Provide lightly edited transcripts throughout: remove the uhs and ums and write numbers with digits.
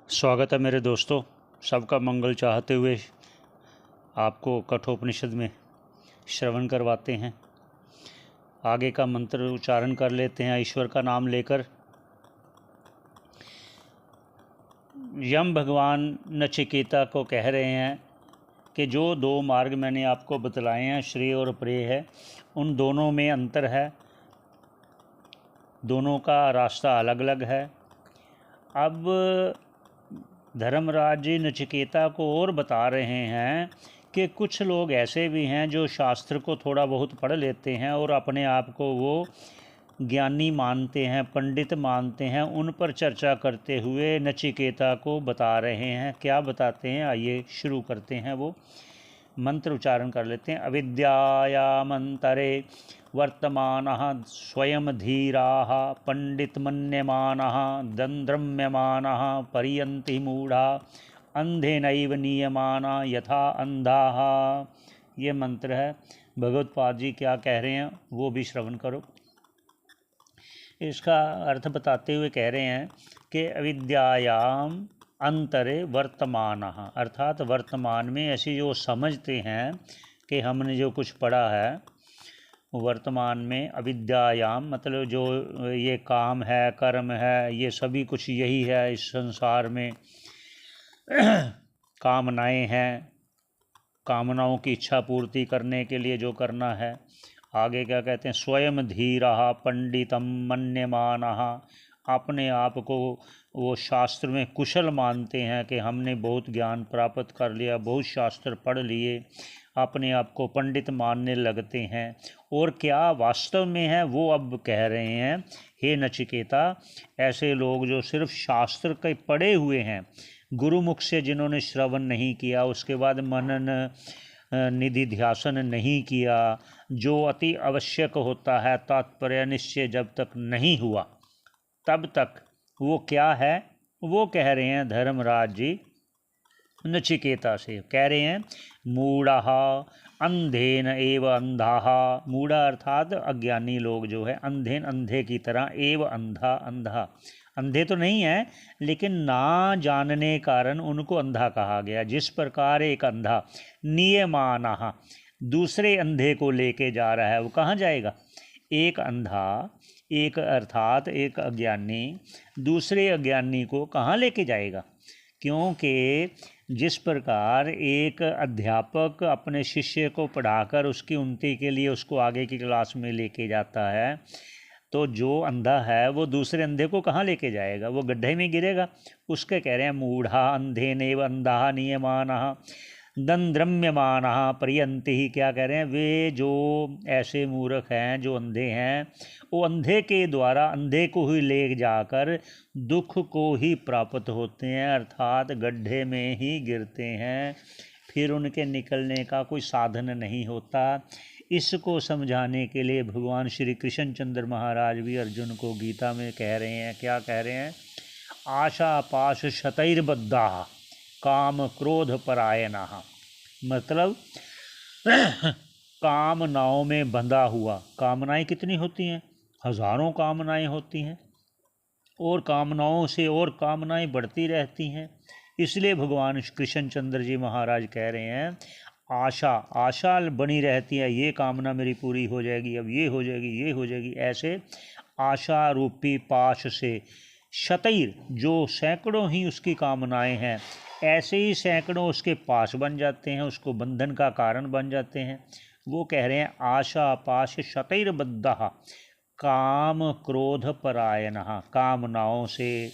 स्वागत है मेरे दोस्तों। सबका मंगल चाहते हुए आपको कठोपनिषद में श्रवण करवाते हैं। आगे का मंत्र उच्चारण कर लेते हैं ईश्वर का नाम लेकर। यम भगवान नचिकेता को कह रहे हैं कि जो दो मार्ग मैंने आपको बतलाए हैं, श्रेय और प्रेय है, उन दोनों में अंतर है, दोनों का रास्ता अलग अलग है। अब धर्मराज जी नचिकेता को और बता रहे हैं कि कुछ लोग ऐसे भी हैं जो शास्त्र को थोड़ा बहुत पढ़ लेते हैं और अपने आप को वो ज्ञानी मानते हैं, पंडित मानते हैं। उन पर चर्चा करते हुए नचिकेता को बता रहे हैं। क्या बताते हैं, आइए शुरू करते हैं। वो मंत्र उच्चारण कर लेते हैं। अविद्यायामन्तरे वर्तमानः स्वयं धीराः पंडितमन्यमानः दन्द्रम्यमानः पर्यन्ति मूढ़ा अंधेनैव नीयमाना यथा अंधाः। ये मंत्र है। भगवत पाद जी क्या कह रहे हैं वो भी श्रवण करो। इसका अर्थ बताते हुए कह रहे हैं कि अविद्यायाम अंतरे वर्तमान, अर्थात वर्तमान में ऐसी जो समझते हैं कि हमने जो कुछ पढ़ा है वर्तमान में, अविद्यायाम मतलब जो ये काम है, कर्म है, ये सभी कुछ यही है इस संसार में। कामनाएं हैं, कामनाओं की इच्छा पूर्ति करने के लिए जो करना है। आगे क्या कहते हैं, स्वयं धीरा पंडितम मन्यमानः, अपने आप को वो शास्त्र में कुशल मानते हैं कि हमने बहुत ज्ञान प्राप्त कर लिया, बहुत शास्त्र पढ़ लिए, अपने आप को पंडित मानने लगते हैं। और क्या वास्तव में है वो अब कह रहे हैं, हे नचिकेता, ऐसे लोग जो सिर्फ शास्त्र के पढ़े हुए हैं, गुरुमुख से जिन्होंने श्रवण नहीं किया, उसके बाद मनन निधि ध्यासन नहीं किया, जो अति आवश्यक होता है, तात्पर्य निश्चय जब तक नहीं हुआ तब तक वो क्या है, वो कह रहे हैं धर्मराज जी नचिकेता से, कह रहे हैं मूढ़ा अंधेन एव अंधाः। मूढ़ा अर्थात अज्ञानी लोग जो है, अंधेन अंधे की तरह, एव अंधा अंधा, अंधे तो नहीं है लेकिन ना जानने कारण उनको अंधा कहा गया। जिस प्रकार एक अंधा नियमानः दूसरे अंधे को लेके जा रहा है, वो कहाँ जाएगा? एक अंधा, एक अर्थात एक अज्ञानी दूसरे अज्ञानी को कहाँ लेके जाएगा? क्योंकि जिस प्रकार एक अध्यापक अपने शिष्य को पढ़ाकर उसकी उन्नति के लिए उसको आगे की क्लास में लेके जाता है, तो जो अंधा है वो दूसरे अंधे को कहाँ लेके जाएगा? वो गड्ढे में गिरेगा। उसके कह रहे हैं मूढ़ा अंधेनैव अंधाः नियमानः दन्द्रम्यमानः पर्यन्ति ही। क्या कह रहे हैं, वे जो ऐसे मूर्ख हैं, जो अंधे हैं, वो अंधे के द्वारा अंधे को ही ले जाकर दुख को ही प्राप्त होते हैं, अर्थात गड्ढे में ही गिरते हैं, फिर उनके निकलने का कोई साधन नहीं होता। इसको समझाने के लिए भगवान श्री कृष्ण चंद्र महाराज भी अर्जुन को गीता में कह रहे हैं। क्या कह रहे हैं, आशा पाश शतैर्बद्धा काम क्रोध परायणः, मतलब कामनाओं में बंधा हुआ। कामनाएं कितनी होती हैं? हजारों कामनाएं होती हैं, और कामनाओं से और कामनाएं बढ़ती रहती हैं। इसलिए भगवान कृष्ण चंद्र जी महाराज कह रहे हैं आशा, आशा बनी रहती है, ये कामना मेरी पूरी हो जाएगी, अब ये हो जाएगी, ये हो जाएगी। ऐसे आशा रूपी पाश से शतैर, जो सैकड़ों ही उसकी कामनाएं हैं, ऐसे ही सैकड़ों उसके पास बन जाते हैं, उसको बंधन का कारण बन जाते हैं। वो कह रहे हैं आशा पाश शतैर्बद्धः काम क्रोध परायणः, कामनाओं से,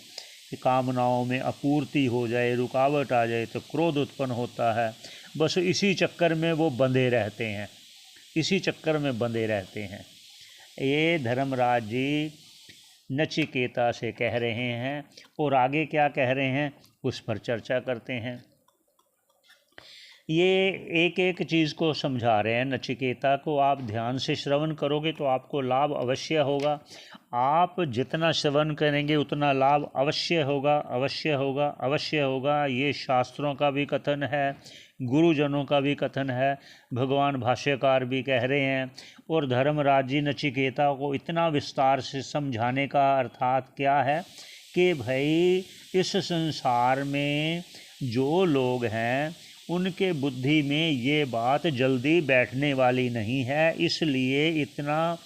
कामनाओं में अपूर्ति हो जाए, रुकावट आ जाए तो क्रोध उत्पन्न होता है। बस इसी चक्कर में वो बंधे रहते हैं, इसी चक्कर में बंधे रहते हैं। ये धर्मराज जी नचिकेता से कह रहे हैं, और आगे क्या कह रहे हैं उस पर चर्चा करते हैं। ये एक एक चीज़ को समझा रहे हैं नचिकेता को। आप ध्यान से श्रवण करोगे तो आपको लाभ अवश्य होगा। आप जितना श्रवण करेंगे उतना लाभ अवश्य होगा, अवश्य होगा, अवश्य होगा। ये शास्त्रों का भी कथन है, गुरुजनों का भी कथन है, भगवान भाष्यकार भी कह रहे हैं। और धर्मराज जी नचिकेता को इतना विस्तार से समझाने का अर्थात क्या है कि भाई इस संसार में जो लोग हैं उनके बुद्धि में ये बात जल्दी बैठने वाली नहीं है, इसलिए इतना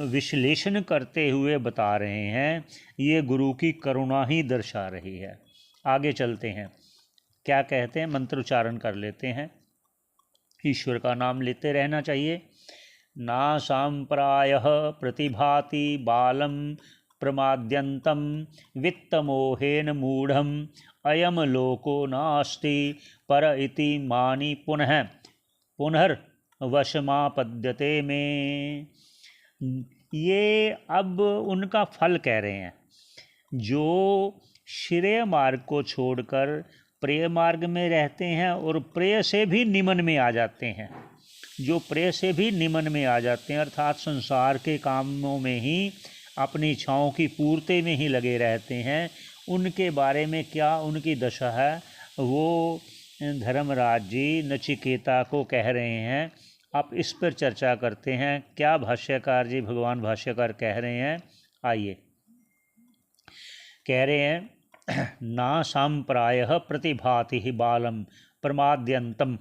विश्लेषण करते हुए बता रहे हैं। ये गुरु की करुणा ही दर्शा रही है। आगे चलते हैं, क्या कहते हैं, मंत्र उच्चारण कर लेते हैं। ईश्वर का नाम लेते रहना चाहिए। ना सांप्रायः प्रतिभाति बालम प्रमाद्यंतम वित्तमोहेन मूढ़म अयम लोको नास्ति पर इति मानि पुनः पुनर्वशमापद्यते में। ये अब उनका फल कह रहे हैं। जो श्रेय मार्ग को छोड़कर प्रेय मार्ग में रहते हैं और प्रेय से भी निमन में आ जाते हैं, जो प्रेय से भी निमन में आ जाते हैं अर्थात संसार के कामों में ही, अपनी इच्छाओं की पूर्ति में ही लगे रहते हैं, उनके बारे में क्या उनकी दशा है वो धर्मराज जी नचिकेता को कह रहे हैं। आप इस पर चर्चा करते हैं, क्या भाष्यकार जी, भगवान भाष्यकार कह रहे हैं। आइए, कह रहे हैं ना सांप्रायः प्रतिभाति बालम प्रमाद्यंतम,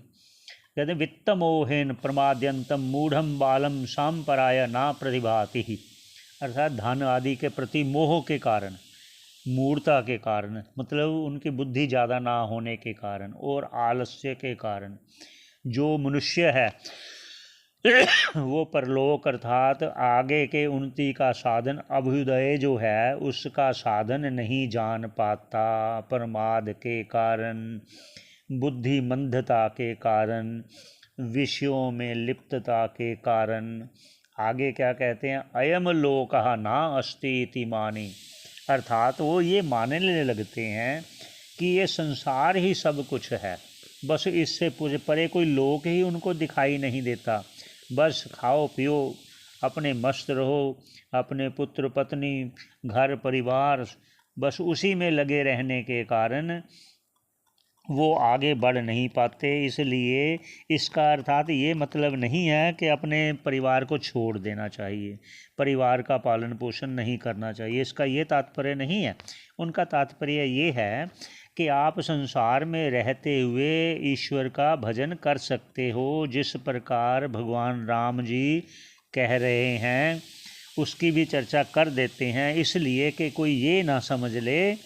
कहते वित्तमोहेन प्रमाद्यंतम मूढ़म बालम सांपराय ना प्रतिभाति, अर्थात धन आदि के प्रति मोह के कारण, मूढ़ता के कारण, मतलब उनकी बुद्धि ज़्यादा ना होने के कारण और आलस्य के कारण जो मनुष्य है वो परलोक अर्थात आगे के उन्नति का साधन अभ्युदय जो है उसका साधन नहीं जान पाता, प्रमाद के कारण, बुद्धि मंदता के कारण, विषयों में लिप्तता के कारण। आगे क्या कहते हैं, अयम लोकः ना अस्ति इति मानि, अर्थात वो ये मानने लगते हैं कि ये संसार ही सब कुछ है, बस इससे परे कोई लोक ही उनको दिखाई नहीं देता। बस खाओ पियो, अपने मस्त रहो, अपने पुत्र पत्नी घर परिवार, बस उसी में लगे रहने के कारण वो आगे बढ़ नहीं पाते। इसलिए इसका अर्थात ये मतलब नहीं है कि अपने परिवार को छोड़ देना चाहिए, परिवार का पालन पोषण नहीं करना चाहिए, इसका ये तात्पर्य नहीं है। उनका तात्पर्य ये है कि आप संसार में रहते हुए ईश्वर का भजन कर सकते हो, जिस प्रकार भगवान राम जी कह रहे हैं उसकी भी चर्चा कर देते हैं, इसलिए कि कोई ये ना समझ ले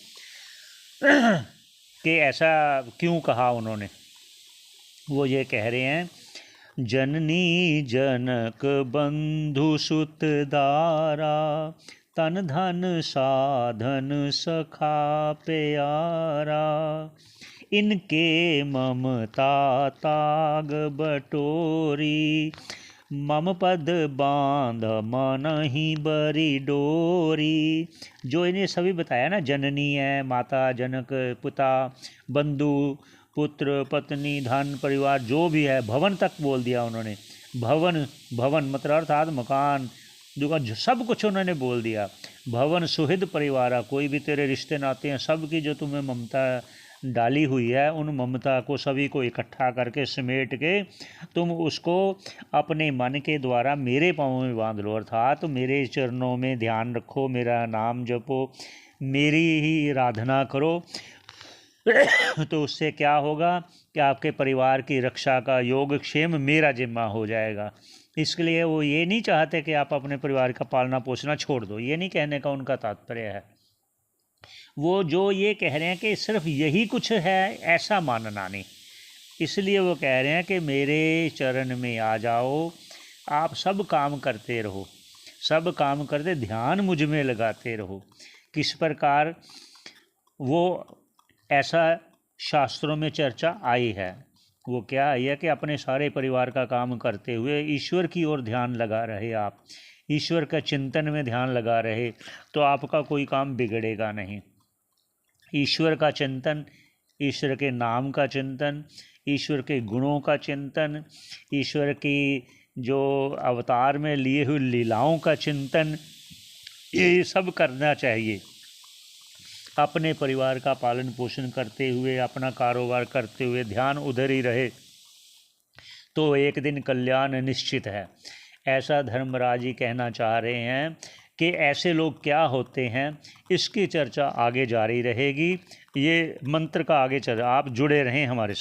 कि ऐसा क्यों कहा उन्होंने। वो ये कह रहे हैं, जननी जनक बंधु सुत दारा, तन धन साधन सखा प्यारा, इनके ममता ताग बटोरी, मम पद बांध मन ही बरी डोरी। जो इन्हें सभी बताया ना, जननी है माता, जनक पिता, बंधु पुत्र पत्नी, धन परिवार जो भी है, भवन तक बोल दिया उन्होंने। भवन भवन मतलब अर्थात मकान दुकान सब कुछ उन्होंने बोल दिया। भवन सुहृद परिवार, कोई भी तेरे रिश्ते नाते हैं सब की जो तुम्हें ममता डाली हुई है, उन ममता को सभी को इकट्ठा करके समेट के तुम उसको अपने मन के द्वारा मेरे पाँव में बांध लो, अर्थात मेरे चरणों में ध्यान रखो, मेरा नाम जपो, मेरी ही आराधना करो। तो उससे क्या होगा कि आपके परिवार की रक्षा का योगक्षेम मेरा जिम्मा हो जाएगा। इसके लिए वो ये नहीं चाहते कि आप अपने परिवार का पालना पोषना छोड़ दो, ये नहीं कहने का उनका तात्पर्य है। वो जो ये कह रहे हैं कि सिर्फ यही कुछ है ऐसा मानना नहीं, इसलिए वो कह रहे हैं कि मेरे चरण में आ जाओ, आप सब काम करते रहो, सब काम करते ध्यान मुझ में लगाते रहो। किस प्रकार वो ऐसा शास्त्रों में चर्चा आई है, वो क्या आई है कि अपने सारे परिवार का काम करते हुए ईश्वर की ओर ध्यान लगा रहे, आप ईश्वर का चिंतन में ध्यान लगा रहे तो आपका कोई काम बिगड़ेगा नहीं। ईश्वर का चिंतन, ईश्वर के नाम का चिंतन, ईश्वर के गुणों का चिंतन, ईश्वर की जो अवतार में लिए हुए लीलाओं का चिंतन, ये सब करना चाहिए। अपने परिवार का पालन पोषण करते हुए, अपना कारोबार करते हुए ध्यान उधर ही रहे तो एक दिन कल्याण निश्चित है। ऐसा धर्मराज जी कहना चाह रहे हैं कि ऐसे लोग क्या होते हैं, इसकी चर्चा आगे जारी रहेगी। ये मंत्र का आगे चल, आप जुड़े रहें हमारे साथ।